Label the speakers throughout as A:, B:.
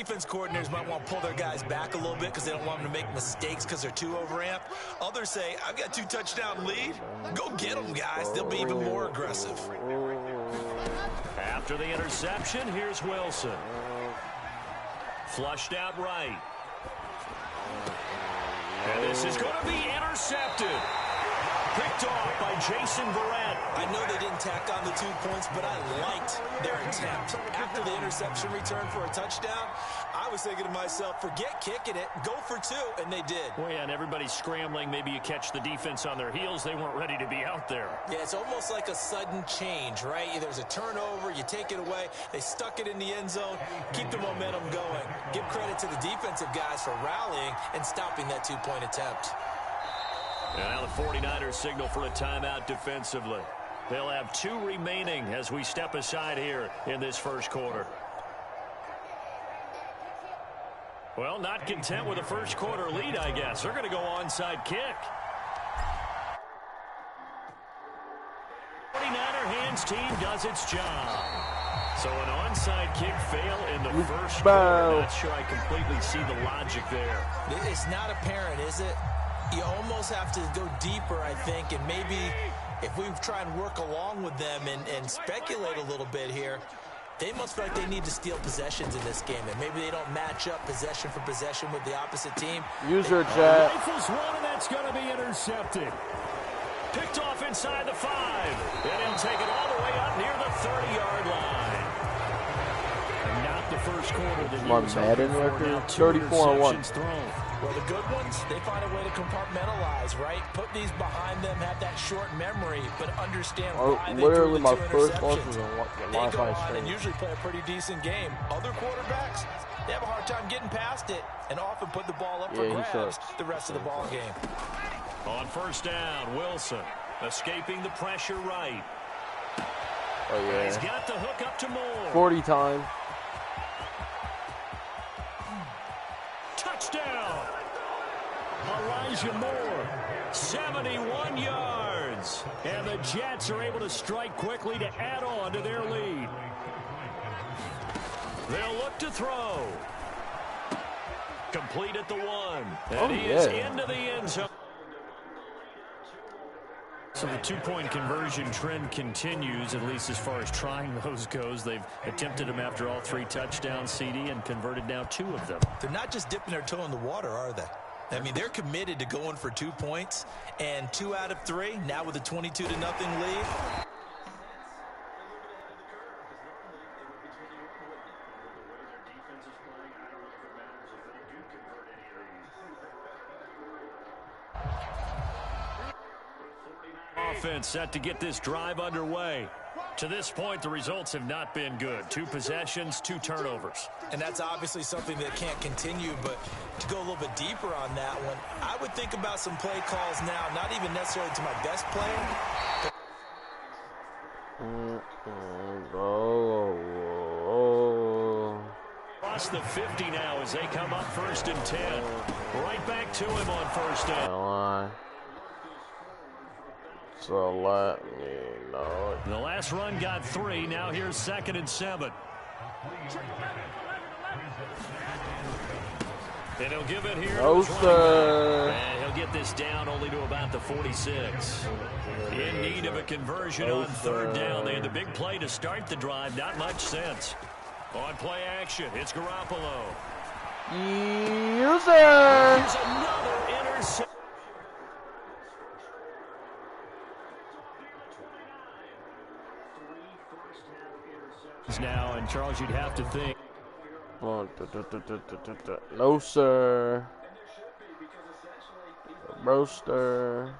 A: defense coordinators might want to pull their guys back a little bit because they don't want them to make mistakes because they're too overamped. Others say, I've got 2-touchdown lead. Go get them, guys. They'll be even more aggressive.
B: After the interception, here's Wilson. Flushed out right. And this is going to be intercepted. Picked off by Jason Verrett.
A: I know they didn't tack on the 2 points, but I liked their attempt. After the interception return for a touchdown, I was thinking to myself, forget kicking it, go for 2, and they did.
B: Well, yeah, and everybody's scrambling. Maybe you catch the defense on their heels. They weren't ready to be out there.
A: Yeah, it's almost like a sudden change, right? There's a turnover, you take it away, they stuck it in the end zone, keep the momentum going. Give credit to the defensive guys for rallying and stopping that 2-point attempt.
B: And now the 49ers signal for a timeout defensively. They'll have 2 remaining as we step aside here in this first quarter. Well, not content with a first quarter lead, I guess. They're going to go onside kick. 49er hands team does its job. So an onside kick fail in the first quarter. Not sure I completely see the logic there.
A: It's not apparent, is it? You almost have to go deeper, I think, and maybe if we try and work along with them and speculate a little bit here, they must feel like they need to steal possessions in this game, and maybe they don't match up possession for possession with the opposite team.
C: User jet.
B: Rifles one, and that's going to be intercepted. Picked off inside the 5, and he'll take it all the way up near the 30-yard line. And not the first quarter that he was
C: Madden record, 34-1.
A: Well, the good ones, they find a way to compartmentalize, right? Put these behind them, have that short memory, but understand why they threw the 2 interceptions. They go on and usually play a pretty decent game. Other quarterbacks, they have a hard time getting past it and often put the ball up for grabs the rest of the ball game.
B: On first down, Wilson escaping the pressure right.
C: Oh, yeah.
B: He's got the hook up to Moore.
C: 40 time.
B: Touchdown! Elijah Moore, 71 yards. And the Jets are able to strike quickly to add on to their lead. They'll look to throw. Complete at the 1. And he is into the end zone. So the 2-point conversion trend continues, at least as far as trying those goes. They've attempted them after all 3 touchdowns, CD, and converted now 2 of them.
A: They're not just dipping their toe in the water, are they? I mean, they're committed to going for 2 points, and 2 out of 3, now with a 22-0 lead.
B: Offense set to get this drive underway. To this point, the results have not been good. 2 possessions, 2 turnovers.
A: And that's obviously something that can't continue, but to go a little bit deeper on that one, I would think about some play calls now, not even necessarily to my best player.
B: Across the 50 now as they come up 1st and 10. Right back to him on first down.
C: So let me know.
B: The last run got 3. Now here's 2nd and 7. And he'll give it here.
C: No, sir.
B: And he'll get this down only to about the 46. In need of a conversion on 3rd down. They had the big play to start the drive. Not much sense. On play action, it's Garoppolo.
C: User.
B: Here's another interception. Now, and Charles, you'd have to think.
C: No, sir. Roaster.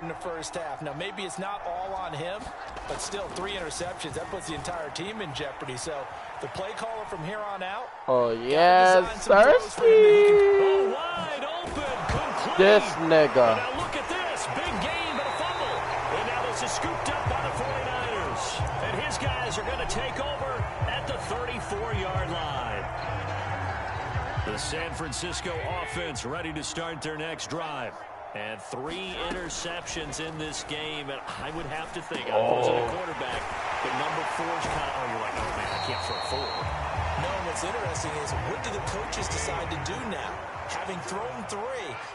A: In the first half. Now, maybe it's not all on him, but still 3 interceptions. That puts the entire team in jeopardy. So the play caller from here on out.
C: Oh, yes, thirsty.
B: Oh, wide open. Complete.
C: This nigga.
B: Now look at this. Big game, but a fumble. And now this is scooped up by the 49ers. And his guys are going to take over at the 34-yard line. The San Francisco offense ready to start their next drive. And 3 interceptions in this game. And I would have to think, I wasn't a quarterback, but number 4 is kind of, oh, you're like, oh, man, I can't throw 4.
A: No, what's interesting is, what do the coaches decide to do now? Having thrown 3,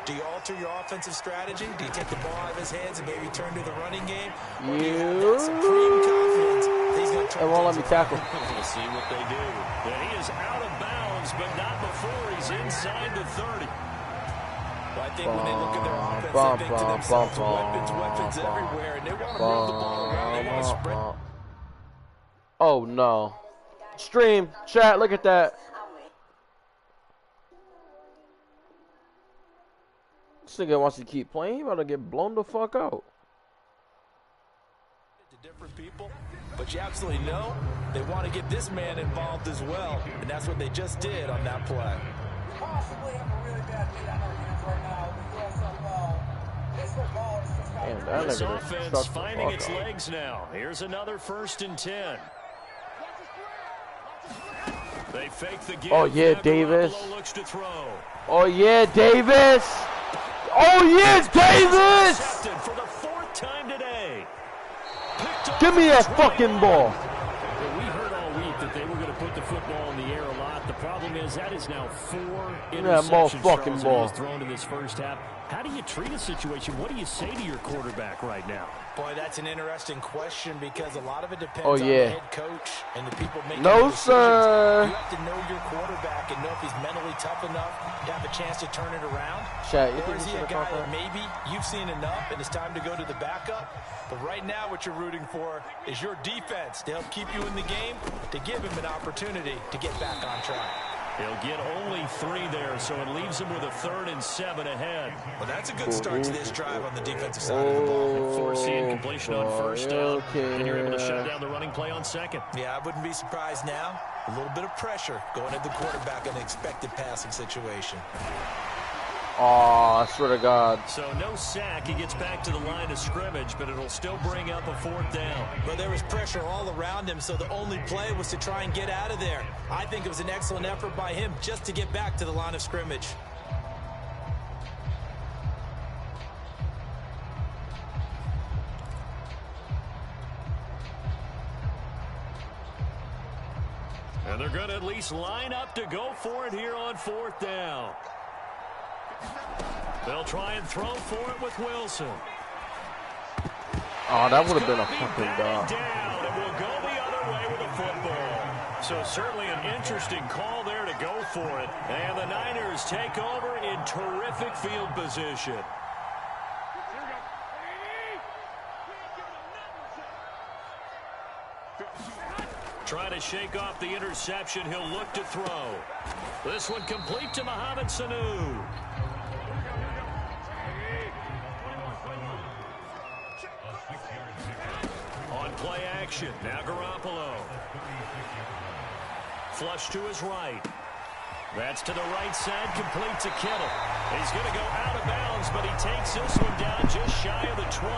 A: do you alter your offensive strategy? Do you take the ball out of his hands and maybe turn to the running game? Or do you have that supreme confidence that he's going to turn?
C: They won't let me tackle.
B: We'll see what they do. And he is out of bounds, but not before he's inside the 30.
A: Well, I think when they look at their offense, they think to themselves, weapons everywhere, and they want to move the ball around. They want to spread.
C: Oh, no. Stream, chat, look at that. This nigga wants to keep playing. He about to get blown the fuck out.
A: To different people, but you absolutely know they want to get this man involved as well, and that's what they just did on that play.
C: Damn,
B: this offense finding its legs now. Here's another 1st and 10. They fake the give.
C: Oh yeah, Davis.
B: Looks to throw.
C: Oh yeah, Davis. Oh yeah, Davis.
B: For the 4th time today.
C: Give me that fucking ball.
B: We heard all week that they were going to put the football in the air a lot. The problem is that is now 4 interceptions
C: fucking ball
B: thrown in this first half. How do you treat a situation? What do you say to your quarterback right now?
A: Boy, that's an interesting question because a lot of it depends on the head coach and the people making
C: no,
A: the decisions.
C: Sir.
A: You have to know your quarterback and know if he's mentally tough enough to have a chance to turn it around.
C: Chat,
A: or is he a guy that maybe you've seen enough and it's time to go to the backup? But right now what you're rooting for is your defense to help keep you in the game, to give him an opportunity to get back on track.
B: He'll get only 3 there, so it leaves him with a 3rd and 7 ahead.
A: Well, that's a good start to this drive on the defensive side of the ball.
B: Forcing completion on 1st down, and you're able to shut down the running play on 2nd.
A: Yeah, I wouldn't be surprised now. A little bit of pressure going at the quarterback in an expected passing situation.
C: Oh, I swear to God.
B: So no sack. He gets back to the line of scrimmage, but it'll still bring up a 4th down.
A: But there was pressure all around him, so the only play was to try and get out of there. I think it was an excellent effort by him just to get back to the line of scrimmage.
B: And they're going to at least line up to go for it here on 4th down. They'll try and throw for it with Wilson.
C: Oh, that would have been a fucking dog.
B: Down, and will go the other way with a football. So certainly an interesting call there to go for it. And the Niners take over in terrific field position. Trying to shake off the interception. He'll look to throw. This one complete to Mohamed Sanu. On play action, now Garoppolo. Flush to his right. That's to the right side, complete to Kittle. He's going to go out of bounds, but he takes this one down just shy of the 20.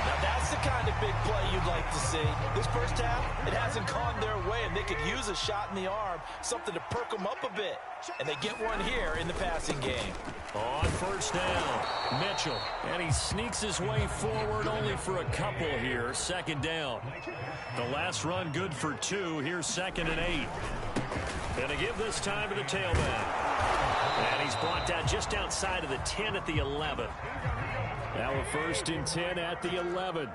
A: Now that's the kind of big play you'd like to see. This first half, it hasn't gone their way, and they could use a shot in the arm, something to perk them up a bit. And they get one here in the passing game.
B: On 1st down, Mitchell. And he sneaks his way forward only for a couple here. 2nd down. The last run good for 2. Here's 2nd and 8. And to give this time to the tailback. And he's brought down just outside of the 10 at the 11. Now a 1st and 10 at the 11.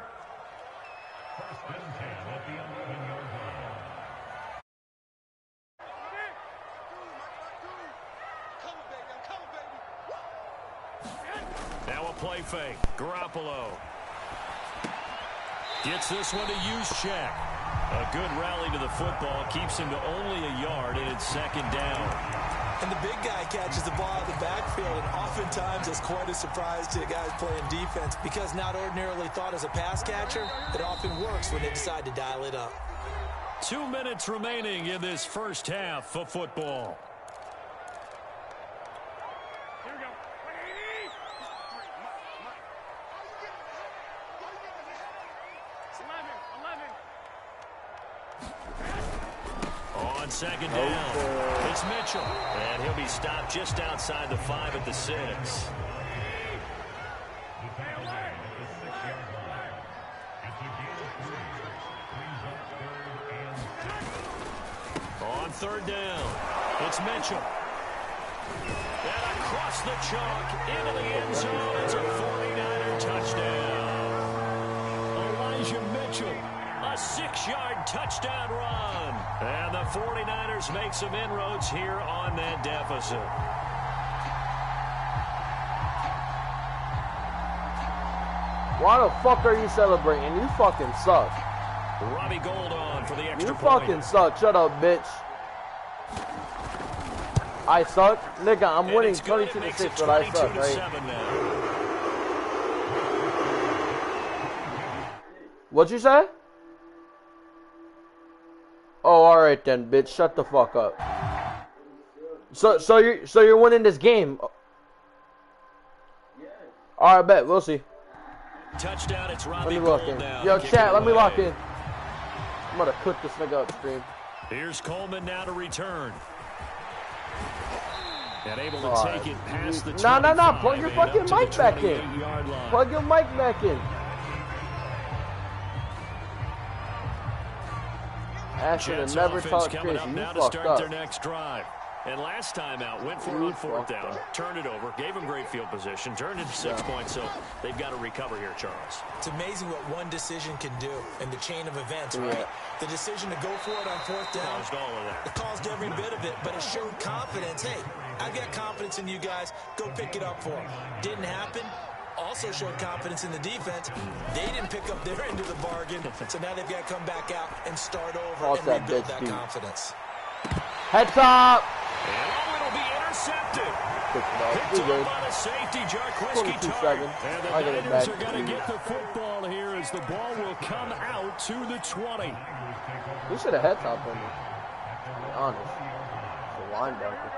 B: Now a play fake. Garoppolo gets this one to Juszczyk. A good rally to the football keeps him to only a yard, and it's 2nd down.
A: And the big guy catches the ball out of the backfield, and oftentimes it's quite a surprise to the guys playing defense because not ordinarily thought as a pass catcher, it often works when they decide to dial it up.
B: 2 minutes remaining in this first half of football.
D: Here we go.
B: On 2nd down, it's Mitchell. And he'll be stopped just outside the 5 at the 6. On 3rd down. It's Mitchell. And across the chalk into the end zone. It's a 49er touchdown. Elijah Mitchell, a 6-yard touchdown run. And the 49ers make some inroads here on that deficit.
C: Why the fuck are you celebrating? You fucking suck.
B: Robbie Gould on for the extra point.
C: You fucking suck. Shut up, bitch. I suck? Nigga, I'm winning 22-6, but I suck, right? What'd you say? Oh, alright then, bitch. Shut the fuck up. So you're winning this game. Alright, bet. We'll see.
B: Touchdown, it's Robbie
C: let me lock in. Yo, chat, let me lock in. I'm gonna cook this nigga upstream.
B: Here's Coleman now to return. And able to take it past the 25.
C: No. Plug your fucking mic back in. Plug your mic back in. Ashton have never talked crazy. You fucked up.
B: Their next drive. And last time out, went for it on fourth down, turned it over, gave them great field position, turned it to 6 points, so they've got to recover here, Charles.
A: It's amazing what one decision can do in the chain of events, right? The decision to go for it on fourth down,
B: caused all of that.
A: It caused every bit of it, but it showed confidence. Hey, I've got confidence in you guys. Go pick it up for them. Didn't happen. Also showed confidence in the defense. They didn't pick up their end of the bargain, so now they've got to come back out and start over and rebuild that confidence.
C: Heads up!
B: And it'll be intercepted. Picked up by the safety, Jarquiski Tartt. And the Niners are going to get the football here as the ball will come out to the 20.
C: We should have head topped on me. To be honest. It's a linebacker.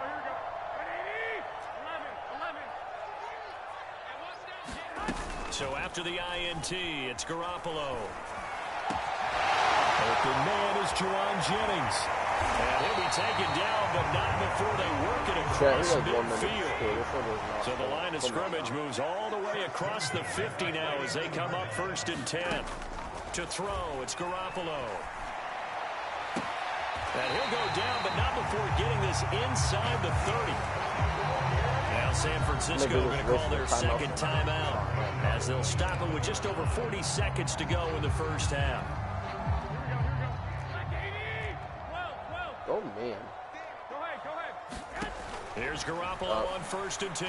B: So after the INT, it's Garoppolo. Open man is Juwan Jennings. And he'll be taken down, but not before they work it across midfield. So the line of scrimmage moves all the way across the 50 now as they come up 1st and 10. To throw, it's Garoppolo. And he'll go down, but not before getting this inside the 30. Now San Francisco going to call their second timeout as they'll stop it with just over 40 seconds to go in the first half.
C: Oh, man.
D: Go ahead.
B: Here's Garoppolo on 1st and 10.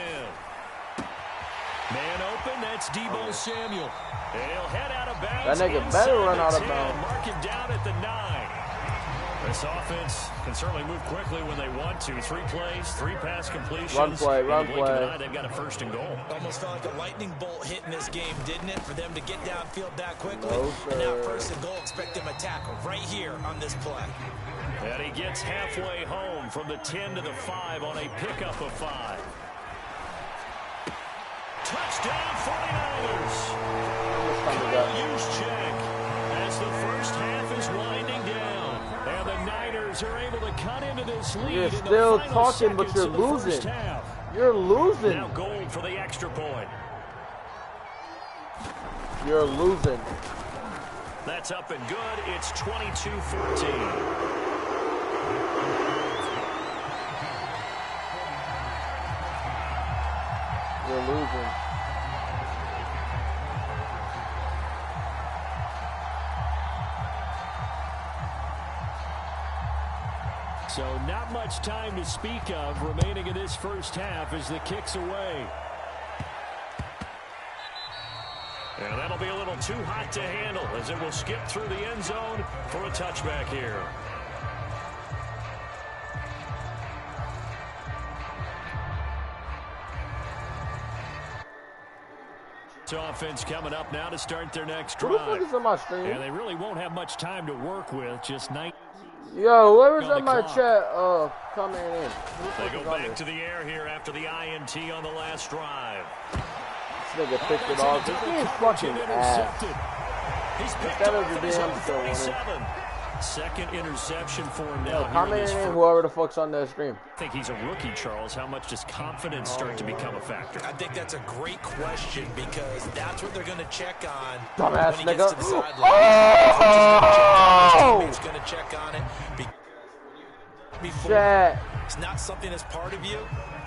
B: Man open, that's Deebo Samuel. He'll head out of bounds.
C: That nigga better run out of bounds.
B: Mark him down at the 9. This offense can certainly move quickly when they want to. 3 plays, 3 pass completions.
C: Run play.
B: They've got a 1st and goal.
A: Almost felt like a lightning bolt hit in this game, didn't it? For them to get downfield that quickly. And now 1st and goal, expect them to tackle right here on this play.
B: And he gets halfway home from the 10 to the 5 on a pickup of 5. Touchdown 49ers. Use check as the first half is winding down. And the Niners are able to cut into this lead.
C: You're still talking, but you're losing. You're losing.
B: Now Gould for the extra point.
C: You're losing.
B: That's up and good. It's 22-14.
C: You're losing.
B: So not much time to speak of remaining in this first half as the kick's away. And that'll be a little too hot to handle as it will skip through the end zone for a touchback here. Offense coming up now to start their next drive.
C: Who the fuck is on my stream?
B: And they really won't have much time to work with. Just 9.
C: Yo, whoever's on my chat, coming in.
B: They go back to the air here after the INT on the last drive.
C: This nigga picked it off. This game's fucking ass.
B: He's picked off at his own 37. Second interception for him now.
C: Comment in whoever the fuck's on that stream.
B: I think he's a rookie, Charles. How much does confidence start to become a factor?
A: I think that's a great question because that's what they're going to check on
C: dumbass
A: when he gets to the sideline.
C: Oh!
A: He's going to check on it. before.
C: Shit.
A: It's not something that's part of you.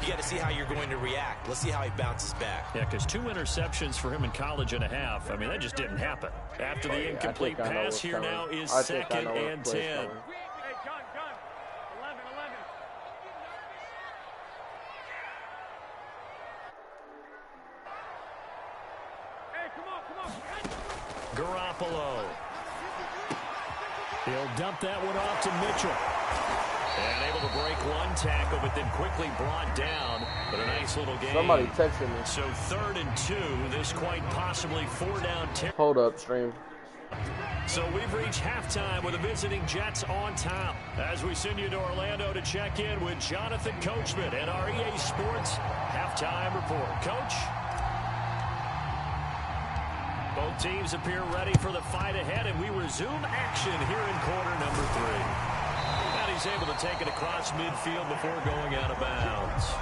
A: You got to see how you're going to react. Let's see how he bounces back.
B: Yeah, because 2 interceptions for him in college and a half. I mean, that just didn't happen. After the incomplete pass, here now is 2nd and 10.
D: Hey, gun. 11. Hey, come on.
B: Garoppolo. He'll dump that one off to Mitchell. And able to break one tackle, but then quickly brought down. But a nice little game.
C: Somebody texted me.
B: So 3rd and 2. This quite possibly 4-down.
C: Hold up, stream.
B: So we've reached halftime with the visiting Jets on top. As we send you to Orlando to check in with Jonathan Coachman and our EA Sports halftime report. Coach? Both teams appear ready for the fight ahead, and we resume action here in quarter number 3. And he's able to take it across midfield before going out of bounds.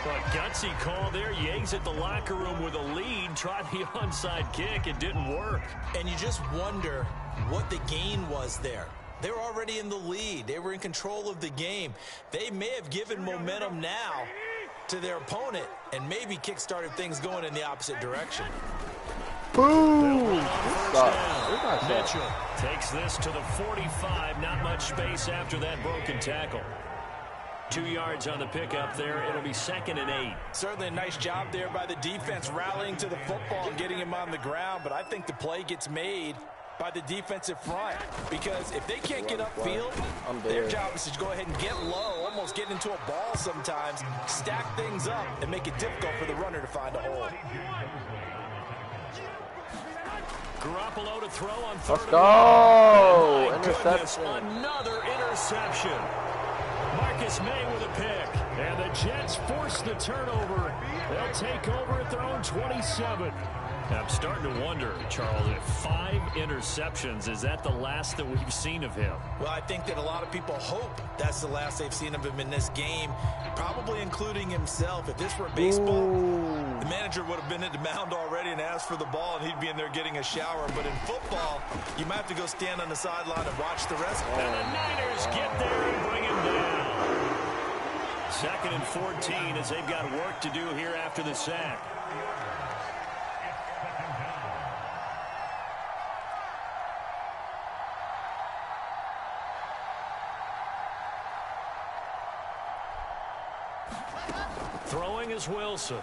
B: But gutsy call there. You exit the locker room with a lead. Tried the onside kick. It didn't work.
A: And you just wonder what the gain was there. They were already in the lead. They were in control of the game. They may have given momentum now to their opponent and maybe kick-started things going in the opposite direction.
C: Boom!
B: Mitchell takes this to the 45. Not much space after that broken tackle. 2 yards on the pickup there. It'll be 2nd and 8.
A: Certainly a nice job there by the defense rallying to the football and getting him on the ground. But I think the play gets made by the defensive front. Because if they can't get upfield, their job is to go ahead and get low, almost get into a ball sometimes, stack things up, and make it difficult for the runner to find a hole.
B: Garoppolo to throw on 3rd.
C: Let's go!
B: Interception. Another interception. Marcus May with a pick. And the Jets force the turnover. They'll take over at their own 27. I'm starting to wonder, Charles, if 5 interceptions, is that the last that we've seen of him?
A: Well, I think that a lot of people hope that's the last they've seen of him in this game, probably including himself. If this were baseball, the manager would have been at the mound already and asked for the ball, and he'd be in there getting a shower. But in football, you might have to go stand on the sideline and watch the rest.
B: And the Niners get there and bring him down. 2nd and 14 as they've got work to do here after the sack. Throwing is Wilson.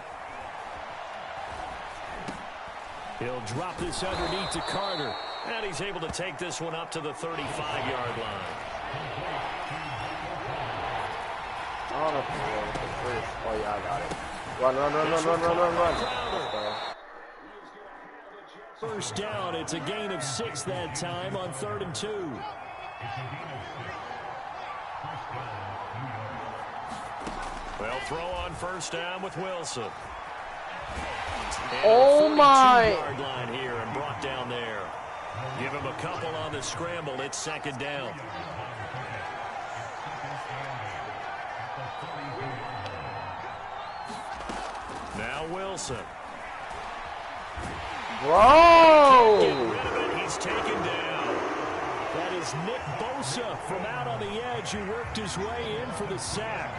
B: He'll drop this underneath to Carter. And he's able to take this one up to the 35-yard line.
C: Oh, yeah, I got it. Run.
B: First down. It's a gain of 6 that time on 3rd and 2. They'll throw on first down with Wilson. And
C: oh my!
B: 42-yard line here and brought down there. Give him a couple on the scramble. It's 2nd down. Now Wilson.
C: Whoa!
B: Get rid of it. He's taken down. That is Nick Bosa from out on the edge who worked his way in for the sack.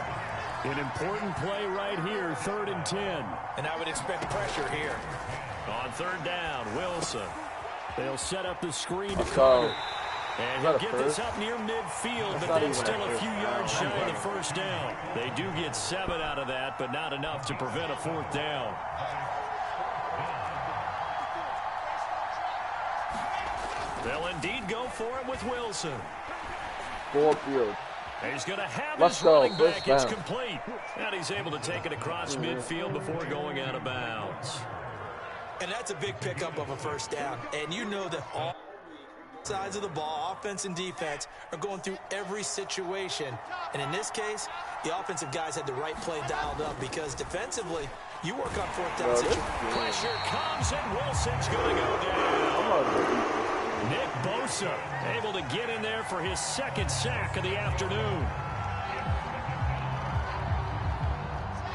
B: An important play right here, 3rd and 10.
A: And I would expect pressure here.
B: On 3rd down, Wilson. They'll set up the screen to Carter. And he'll get this up near midfield, but that's still a few yards shy of the first down. They do get 7 out of that, but not enough to prevent a 4th down. They'll indeed go for it with Wilson.
C: Full field.
B: He's going to have
C: Let's
B: his
C: go.
B: running back. It's
C: Down.
B: complete. And he's able to take it across midfield before going out of bounds.
A: And that's a big pickup of a first down. And you know that all sides of the ball, offense and defense, are going through every situation. And in this case, the offensive guys had the right play dialed up because defensively, you work on 4th down situations.
B: Pressure comes and Wilson's going to go down. Nick Bosa able to get in there for his 2nd sack of the afternoon.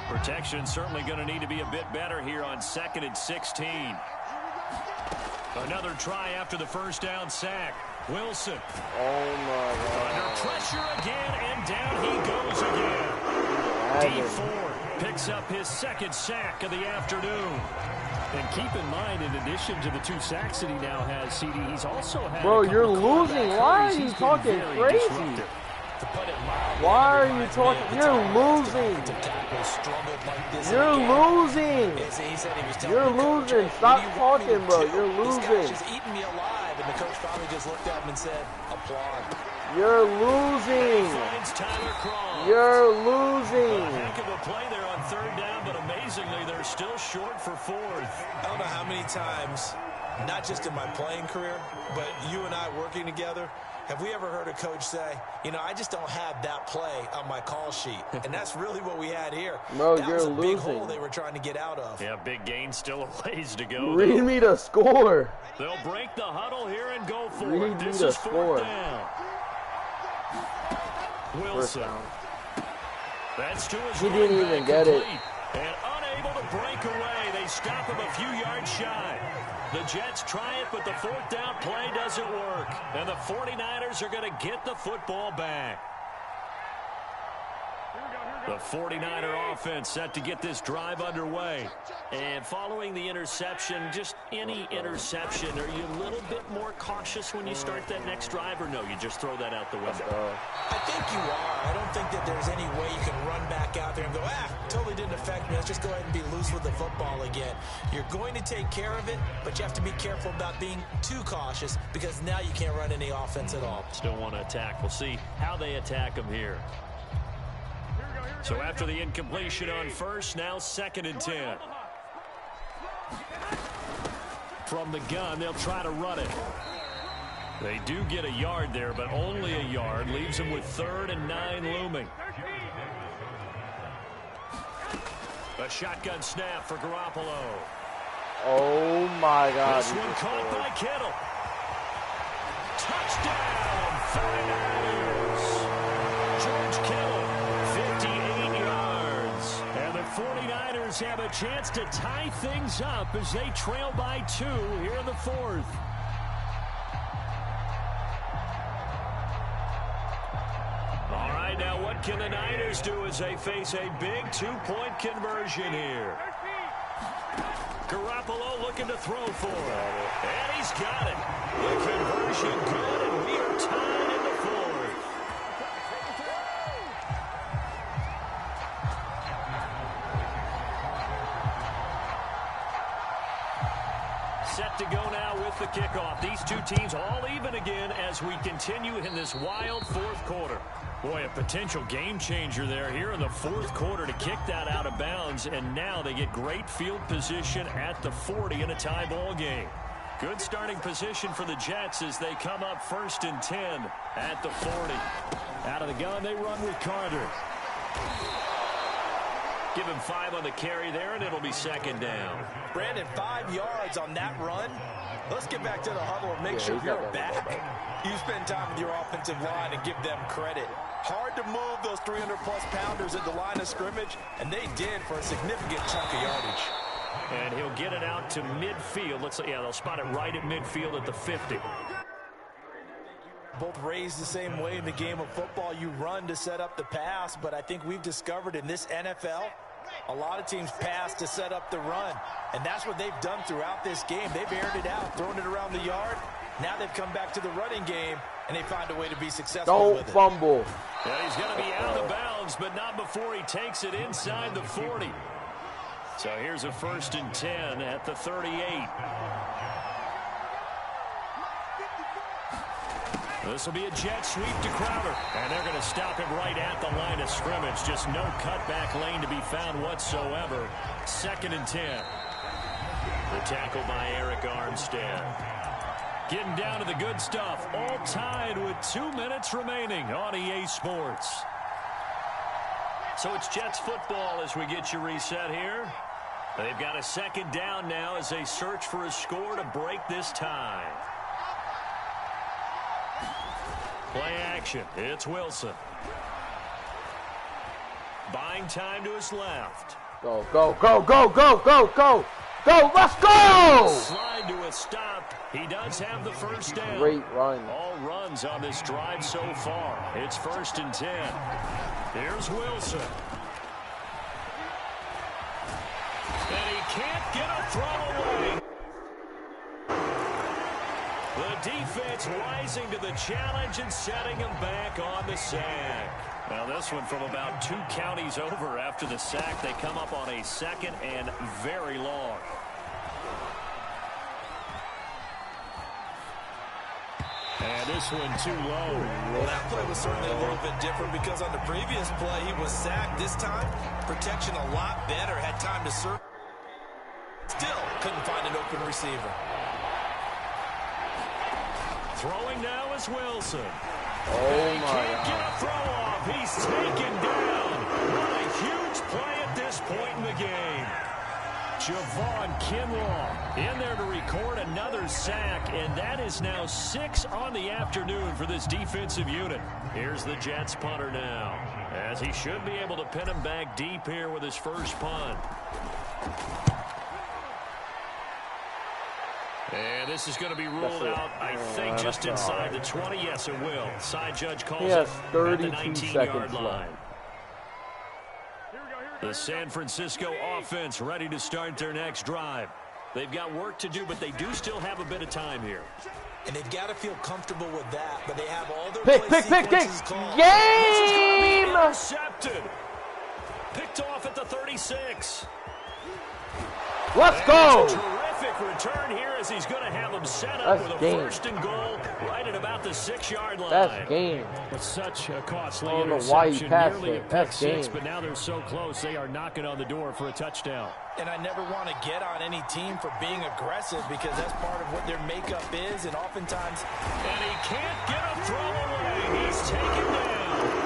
B: Protection certainly going to need to be a bit better here on 2nd and 16. Another try after the first down sack. Wilson.
C: Oh, my God.
B: Under pressure again, and down he goes again. Deep Ford picks up his second sack of the afternoon. And keep in mind, in addition to the 2 sacks that he now has, CD, he's also had
C: Bro, you're losing. Why are you talking crazy? Why are you talking? You're losing. You're losing. You're losing. Stop talking, bro. You're losing.
A: Just eating me alive. And the coach finally just looked at him and said, applaud.
C: You're losing. You're losing.
B: Heck of a play there on 3rd down, but amazingly, they're still short for 4th.
A: I don't know how many times, not just in my playing career, but you and I working together, have we ever heard a coach say, you know, I just don't have that play on my call sheet. And that's really what we had here.
C: Bro,
A: that
C: you're
A: was a
C: losing.
A: big hole they were trying to get out of.
B: Yeah, big gain, still a ways to go.
C: Read me the score.
B: They'll break the huddle here and go for
C: Read
B: it.
C: me
B: This
C: the
B: is 4th
C: score.
B: down. Wilson. That's to his
C: He didn't even get it.
B: And unable to break away. They stop him a few yards shy. The Jets try it, but the 4th down play doesn't work. And the 49ers are going to get the football back. The 49er offense set to get this drive underway. And following the interception, just any interception, are you a little bit more cautious when you start that next drive, or no, you just throw that out the window?
A: I think you are. I don't think that there's any way you can run back out there and go, totally didn't affect me. Let's just go ahead and be loose with the football again. You're going to take care of it, but you have to be careful about being too cautious because now you can't run any offense at all.
B: Still want to attack. We'll see how they attack them here. So after the incompletion on 1st, now 2nd and 10. From the gun, they'll try to run it. They do get a yard there, but only a yard. Leaves them with 3rd and 9 looming. A shotgun snap for Garoppolo.
C: Oh, my God.
B: This one caught by Kittle. Touchdown, 49ers. George Kittle, 58 yards. And the 49ers have a chance to tie things up as they trail by 2 here in the 4th. All right, now what can the Niners do as they face a big 2-point conversion here? Garoppolo looking to throw for it. And he's got it. The conversion good, and we are tied in the 4th. Set to go now with the kickoff. These 2 teams all even again as we continue in this wild 4th quarter. Boy, a potential game changer there here in the 4th quarter to kick that out of bounds, and now they get great field position at the 40 in a tie ball game. Good starting position for the Jets as they come up 1st and 10 at the 40. Out of the gun, they run with Carter. Give him 5 on the carry there, and it'll be 2nd down.
A: Brandon, 5 yards on that run. Let's get back to the huddle and make sure you're back. You spend time with your offensive line and give them credit. Hard to move those 300-plus pounders at the line of scrimmage, and they did for a significant chunk of yardage.
B: And he'll get it out to midfield. They'll spot it right at midfield at the 50.
A: Both raised the same way in the game of football. You run to set up the pass, but I think we've discovered in this NFL, a lot of teams pass to set up the run, and that's what they've done throughout this game. They've aired it out, thrown it around the yard. Now they've come back to the running game, and they find a way to be successful with it.
C: Don't fumble.
B: Yeah, he's going to be out of bounds, but not before he takes it inside the 40. So here's a 1st and 10 at the 38. This will be a jet sweep to Crowder. And they're going to stop him right at the line of scrimmage. Just no cutback lane to be found whatsoever. 2nd and 10. The tackle by Eric Armstead. Getting down to the good stuff. All tied with 2 minutes remaining on EA Sports. So it's Jets football as we get you reset here. They've got a 2nd down now as they search for a score to break this tie. Play action. It's Wilson. Buying time to his left.
C: Go, go, go, go, go, go, go. go. Let's go.
B: Slide to a stop. He does have the first down.
C: Great run.
B: All runs on this drive so far. It's 1st and 10. Here's Wilson. And he can't get a throw away. The defense rising to the challenge and setting him back on the sack. Now this one from about 2 counties over after the sack. They come up on a 2nd and very long. And this one too low.
A: Well, that play was certainly a little bit different because on the previous play he was sacked. This time, protection a lot better. Had time to serve. Still couldn't find an open receiver.
B: Throwing now is Wilson.
C: Oh
B: He can't get a throw off. He's taken down. What a huge play at this point in the game. Javon Kinlaw in there to record another sack, and that is now 6 on the afternoon for this defensive unit. Here's the Jets punter now, as he should be able to pin him back deep here with his first punt. And this is going to be ruled out, I think, just inside the 20. Yes, it will. Side judge calls it at the 19-yard line. The San Francisco offense ready to start their next drive. They've got work to do, but they do still have a bit of time here.
A: And they've got to feel comfortable with that, but they have all their
C: pick.
A: called.
C: Game!
B: Intercepted. Picked off at the 36.
C: Let's go!
B: Terrific return here as he's going to have him set up with a 1st and goal right at about the 6-yard line.
C: That's game.
B: It's such a costly
C: I don't know
B: interception.
C: why you passed
B: Nearly
C: it.
B: a
C: That's
B: pick six,
C: game.
B: but now they're so close they are knocking on the door for a touchdown.
A: And I never want to get on any team for being aggressive because that's part of what their makeup is, and oftentimes...
B: And he can't get a throw away. He's taken down.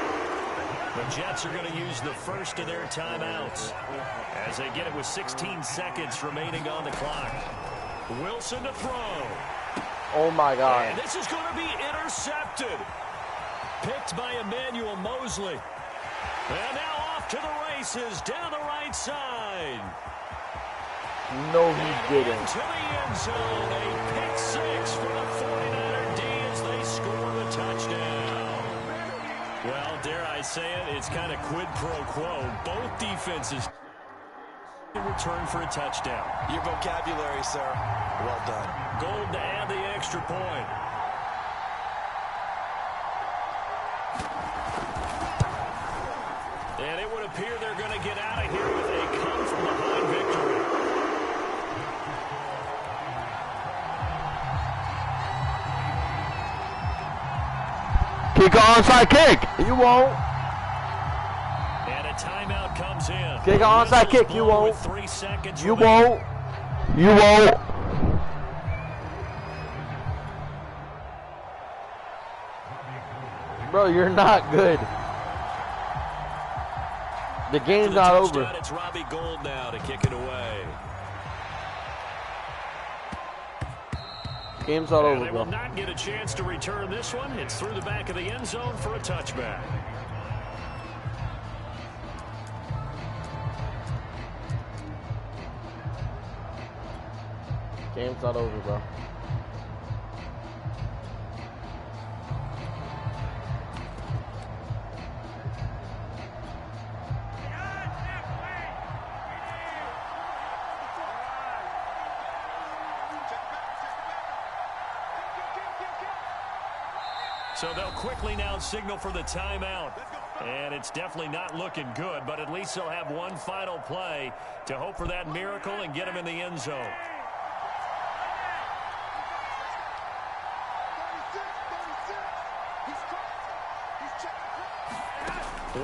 B: The Jets are going to use the first of their timeouts as they get it with 16 seconds remaining on the clock. Wilson to throw.
C: Oh, my God.
B: And this is going to be intercepted. Picked by Emmanuel Mosley. And now off to the races down the right side.
C: No, he didn't.
B: To the end zone. A pick 6 for the 49er D as they score the touchdown. Well, dare I say it, it's kind of quid pro quo. Both defenses in return for a touchdown.
A: Your vocabulary, sir. Well done.
B: Gold to add the extra point. And it would appear they're going to get out of here with a come-from-behind victory.
C: Kick onside kick. You won't.
B: And a timeout comes in.
C: Kick onside kick. You won't.
B: 3 seconds
C: You
B: remaining.
C: won't. You won't. Bro, you're not good. The game's not over.
B: It's Robbie Gould now to kick it away.
C: Game's not over,
B: They
C: bro.
B: will not get a chance to return this one. It's through the back of the end zone for a touchback.
C: Game's not over, bro.
B: So they'll quickly now signal for the timeout. And it's definitely not looking good, but at least they'll have one final play to hope for that miracle and get him in the end zone.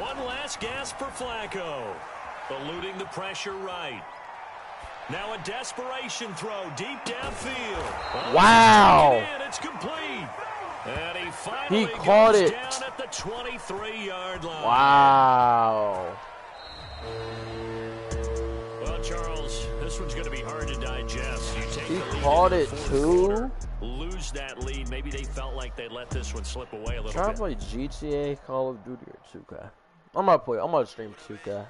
B: One last gasp for Flacco. Eluding the pressure right. Now a desperation throw deep downfield.
C: Wow.
B: It's complete. And he finally
C: caught
B: goes
C: it
B: down at the 23-yard line.
C: Wow.
B: Well, Charles, this one's going to be hard to digest. You take
C: He
B: the lead
C: caught
B: in the
C: it
B: fourth
C: too.
B: quarter, lose that lead. Maybe they felt like they let this one slip away a little
C: Trying
B: bit.
C: to play GTA, Call of Duty, or 2K. I'm gonna stream 2K.